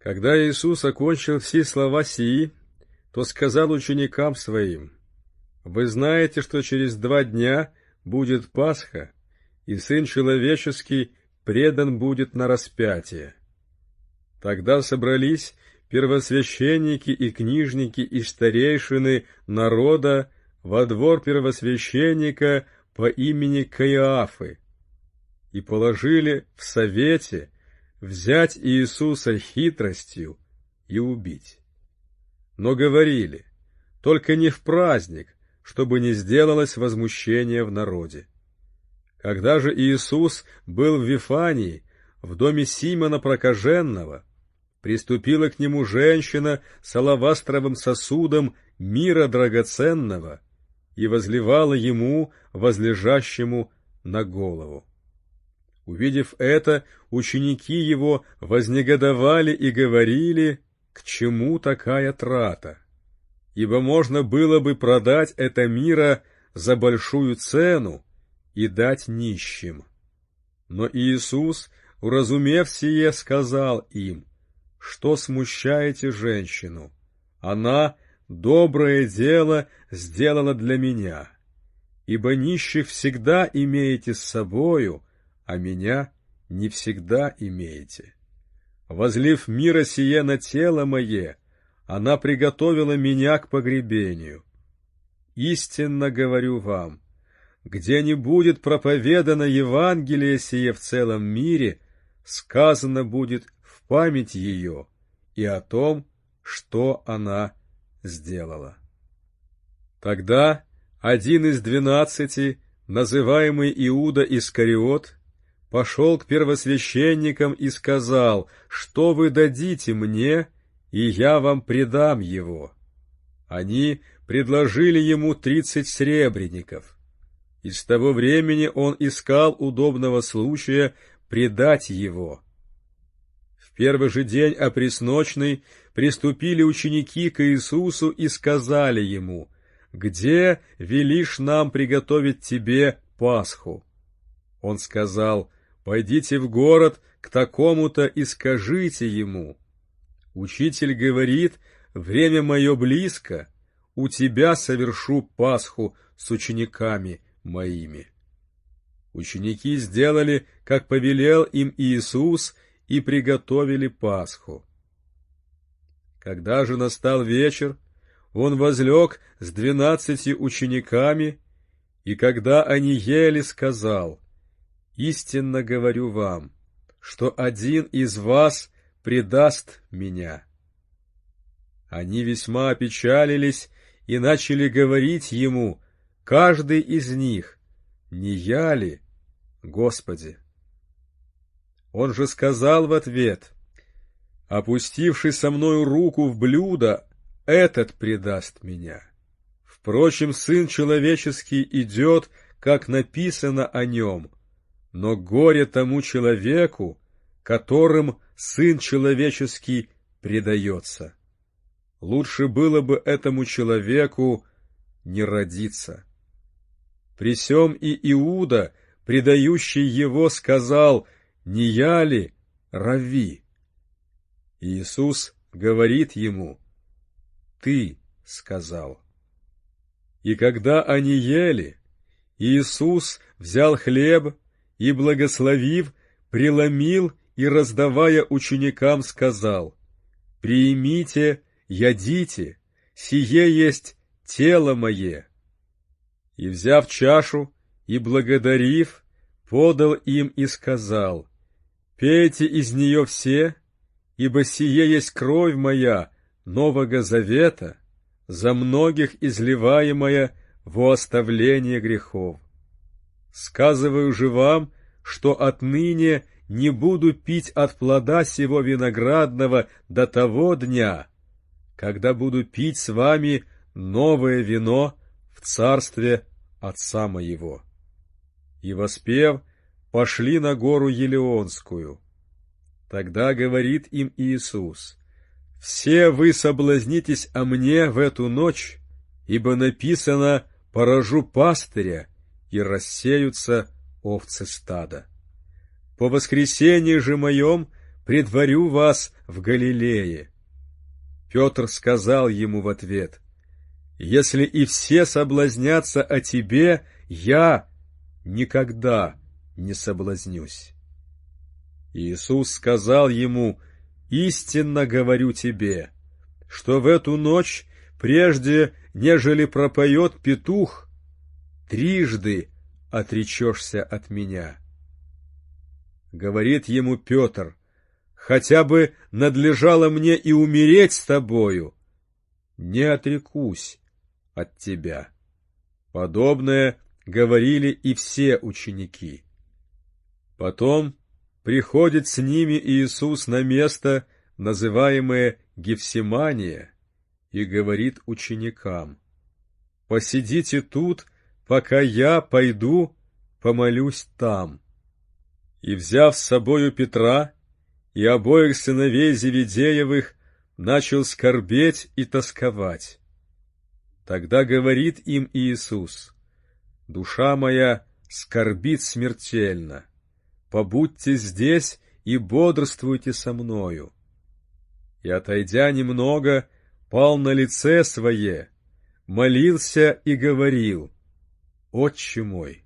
Когда Иисус окончил все слова сии, то сказал ученикам своим: «Вы знаете, что через 2 дня будет Пасха, и Сын Человеческий предан будет на распятие». Тогда собрались первосвященники и книжники и старейшины народа во двор первосвященника по имени Каиафы и положили в совете взять Иисуса хитростью и убить. Но говорили: только не в праздник, чтобы не сделалось возмущение в народе. Когда же Иисус был в Вифании, в доме Симона Прокаженного, приступила к нему женщина с алавастровым сосудом мира драгоценного и возливала ему, возлежащему, на голову. Увидев это, ученики его вознегодовали и говорили: к чему такая трата? Ибо можно было бы продать это мира за большую цену и дать нищим. Но Иисус, уразумев сие, сказал им: что смущаете женщину? Она доброе дело сделала для меня. Ибо нищих всегда имеете с собою, а меня не всегда имеете. Возлив мира сие на тело мое, она приготовила меня к погребению. Истинно говорю вам, где не будет проповедано Евангелие сие в целом мире, сказано будет в память ее и о том, что она сделала. Тогда один из 12, называемый Иуда Искариот, пошел к первосвященникам и сказал: что вы дадите мне, и я вам предам его. Они предложили ему 30 сребреников. И с того времени он искал удобного случая предать его. В первый же день опресночный приступили ученики к Иисусу и сказали ему: где велишь нам приготовить тебе Пасху? Он сказал: пойдите в город к такому-то и скажите ему: учитель говорит, время мое близко, у тебя совершу Пасху с учениками моими. Ученики сделали, как повелел им Иисус, и приготовили Пасху. Когда же настал вечер, он возлег с 12 учениками, и когда они ели, сказал: истинно говорю вам, что один из вас предаст меня. Они весьма опечалились и начали говорить ему, каждый из них: не я ли, Господи? Он же сказал в ответ: опустивший со мною руку в блюдо, этот предаст меня. Впрочем, Сын Человеческий идет, как написано о нем, но горе тому человеку, которым Сын Человеческий предается. Лучше было бы этому человеку не родиться. При сем и Иуда, предающий его, сказал: не я ли, Равви? Иисус говорит ему: ты сказал. И когда они ели, Иисус взял хлеб и, благословив, преломил и, раздавая ученикам, сказал: примите, ядите, сие есть тело мое. И, взяв чашу и благодарив, подал им и сказал: пейте из нее все, ибо сие есть кровь моя Нового Завета, за многих изливаемая во оставление грехов. Сказываю же вам, что отныне не буду пить от плода сего виноградного до того дня, когда буду пить с вами новое вино в царстве Отца моего. И, воспев, пошли на гору Елеонскую. Тогда говорит им Иисус: все вы соблазнитесь о мне в эту ночь, ибо написано: поражу пастыря, и рассеются овцы стада. По воскресенье же моем предварю вас в Галилее. Петр сказал ему в ответ: если и все соблазнятся о тебе, я никогда не соблазнюсь. Иисус сказал ему: истинно говорю тебе, что в эту ночь, прежде нежели пропоет петух, трижды отречешься от меня. Говорит ему Петр: хотя бы надлежало мне и умереть с тобою, не отрекусь от тебя. Подобное говорили и все ученики. Потом приходит с ними Иисус на место, называемое Гефсимания, и говорит ученикам: посидите тут, пока я пойду помолюсь там. И, взяв с собою Петра и обоих сыновей Зеведеевых, начал скорбеть и тосковать. Тогда говорит им Иисус: душа моя скорбит смертельно, побудьте здесь и бодрствуйте со мною. И, отойдя немного, пал на лице свое, молился и говорил: Отче мой,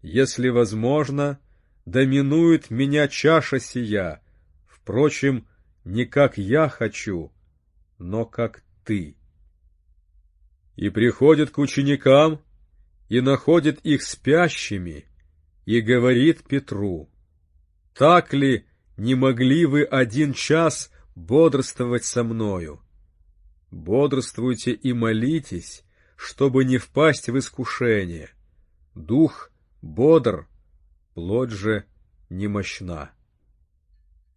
если возможно, да минует меня чаша сия, впрочем, не как я хочу, но как ты. И приходит к ученикам, и находит их спящими, и говорит Петру: так ли не могли вы 1 час бодрствовать со мною? Бодрствуйте и молитесь, чтобы не впасть в искушение. Дух бодр, плоть же немощна.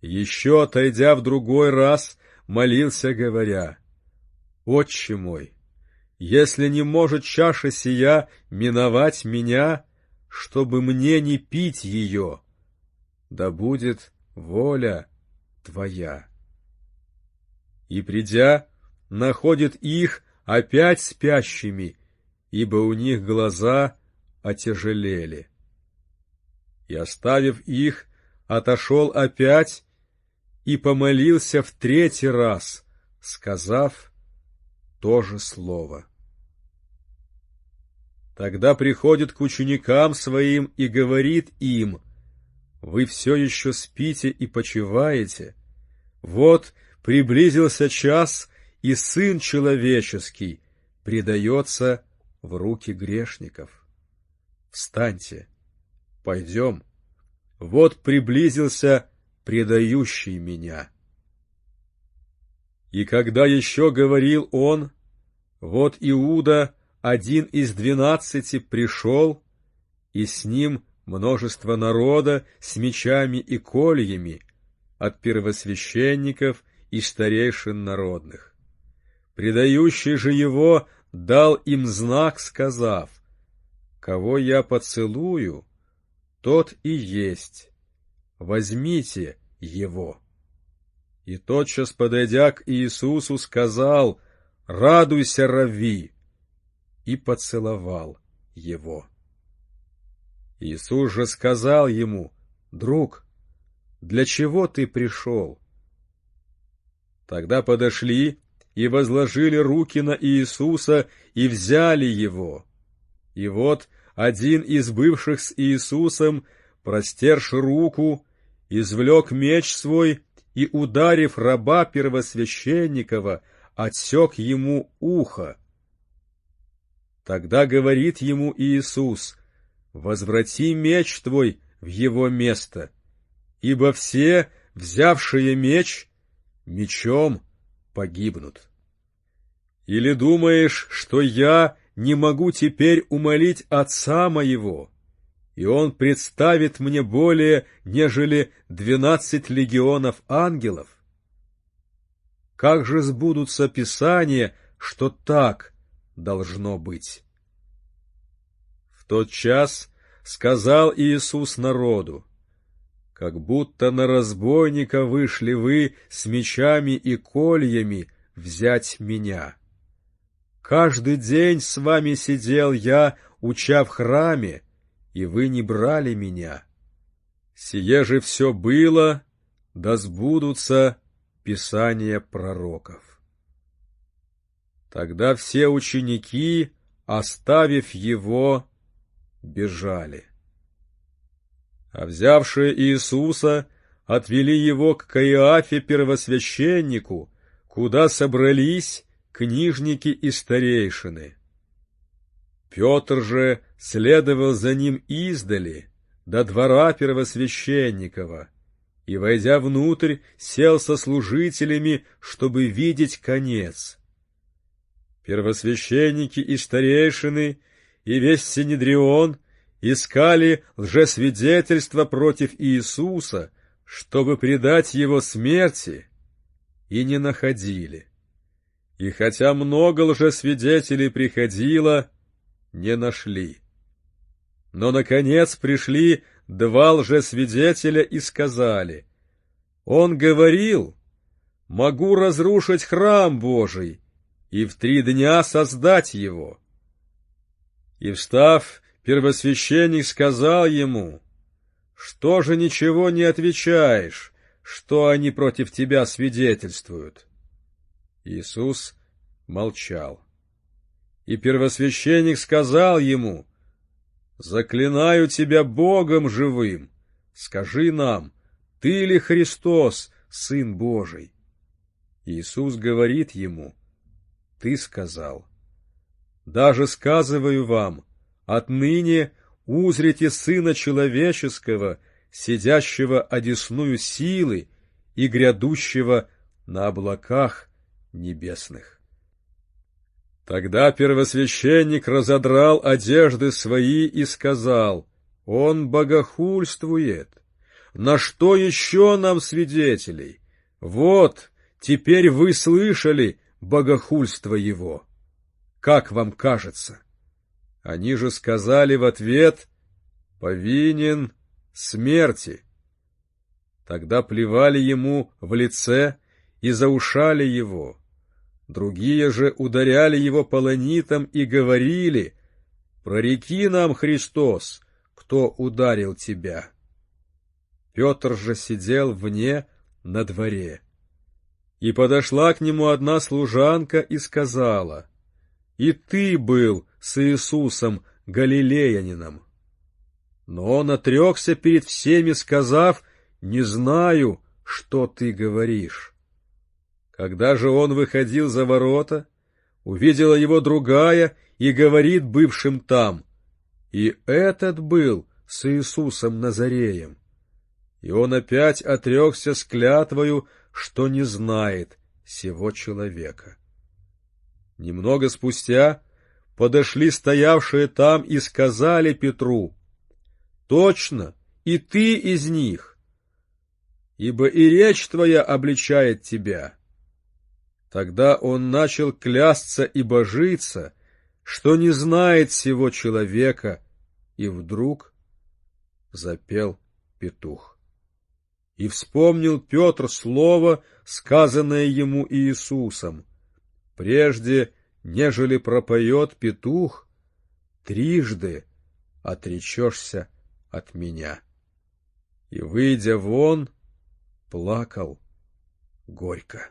Еще, отойдя в другой раз, молился, говоря: Отче мой, если не может чаша сия миновать меня, чтобы мне не пить ее, да будет воля Твоя. И, придя, находит их опять спящими, ибо у них глаза отяжелели. И, оставив их, отошел опять и помолился в 3-й раз, сказав то же слово. Тогда приходит к ученикам своим и говорит им: вы все еще спите и почиваете? Вот приблизился час, и Сын Человеческий предается в руки грешников. Встаньте, пойдем, вот приблизился предающий меня. И когда еще говорил он, вот Иуда, один из 12, пришел, и с ним множество народа с мечами и кольями от первосвященников и старейшин народных. Предающий же его дал им знак, сказав: кого я поцелую, тот и есть, возьмите его. И тотчас, подойдя к Иисусу, сказал: радуйся, Равви, и поцеловал его. Иисус же сказал ему: друг, для чего ты пришел? Тогда подошли и возложили руки на Иисуса и взяли его. И вот один из бывших с Иисусом, простерши руку, извлек меч свой и, ударив раба первосвященникова, отсек ему ухо. Тогда говорит ему Иисус: возврати меч твой в его место, ибо все, взявшие меч, мечом погибнут. Или думаешь, что я не могу теперь умолить Отца моего, и Он представит мне более, нежели 12 легионов ангелов? Как же сбудутся Писания, что так должно быть? В тот час сказал Иисус народу: как будто на разбойника вышли вы с мечами и кольями взять меня. Каждый день с вами сидел я, уча в храме, и вы не брали меня. Сие же все было, да сбудутся писания пророков. Тогда все ученики, оставив его, бежали. А взявшие Иисуса отвели его к Каиафе первосвященнику, куда собрались книжники и старейшины. Петр же следовал за ним издали до двора первосвященникова и, войдя внутрь, сел со служителями, чтобы видеть конец. Первосвященники и старейшины и весь Синедрион искали лжесвидетельства против Иисуса, чтобы предать его смерти, и не находили. И хотя много лжесвидетелей приходило, не нашли. Но, наконец, пришли два лжесвидетеля и сказали: «Он говорил: могу разрушить храм Божий и в 3 дня создать его». И, встав, первосвященник сказал ему: «Что же ничего не отвечаешь, что они против тебя свидетельствуют?» Иисус молчал. И первосвященник сказал ему: «Заклинаю тебя Богом живым, скажи нам, ты ли Христос, Сын Божий?» Иисус говорит ему: «Ты сказал. Даже сказываю вам, отныне узрите Сына Человеческого, сидящего одесную силы и грядущего на облаках небесных». Тогда первосвященник разодрал одежды свои и сказал: «Он богохульствует. На что еще нам свидетелей? Вот, теперь вы слышали богохульство его. Как вам кажется?» Они же сказали в ответ: «Повинен смерти». Тогда плевали ему в лице и заушали его. Другие же ударяли его полонитом и говорили: «Прореки нам, Христос, кто ударил тебя». Петр же сидел вне на дворе. И подошла к нему одна служанка и сказала: «И ты был с Иисусом Галилеянином». Но он отрекся перед всеми, сказав: «Не знаю, что ты говоришь». Когда же он выходил за ворота, увидела его другая и говорит бывшим там: «И этот был с Иисусом Назареем». И он опять отрекся с клятвою, что не знает сего человека. Немного спустя подошли стоявшие там и сказали Петру: «Точно, и ты из них, ибо и речь твоя обличает тебя». Тогда он начал клясться и божиться, что не знает сего человека, и вдруг запел петух. И вспомнил Петр слово, сказанное ему Иисусом: «Прежде, нежели пропоет петух, 3 отречешься от меня». И, выйдя вон, плакал горько.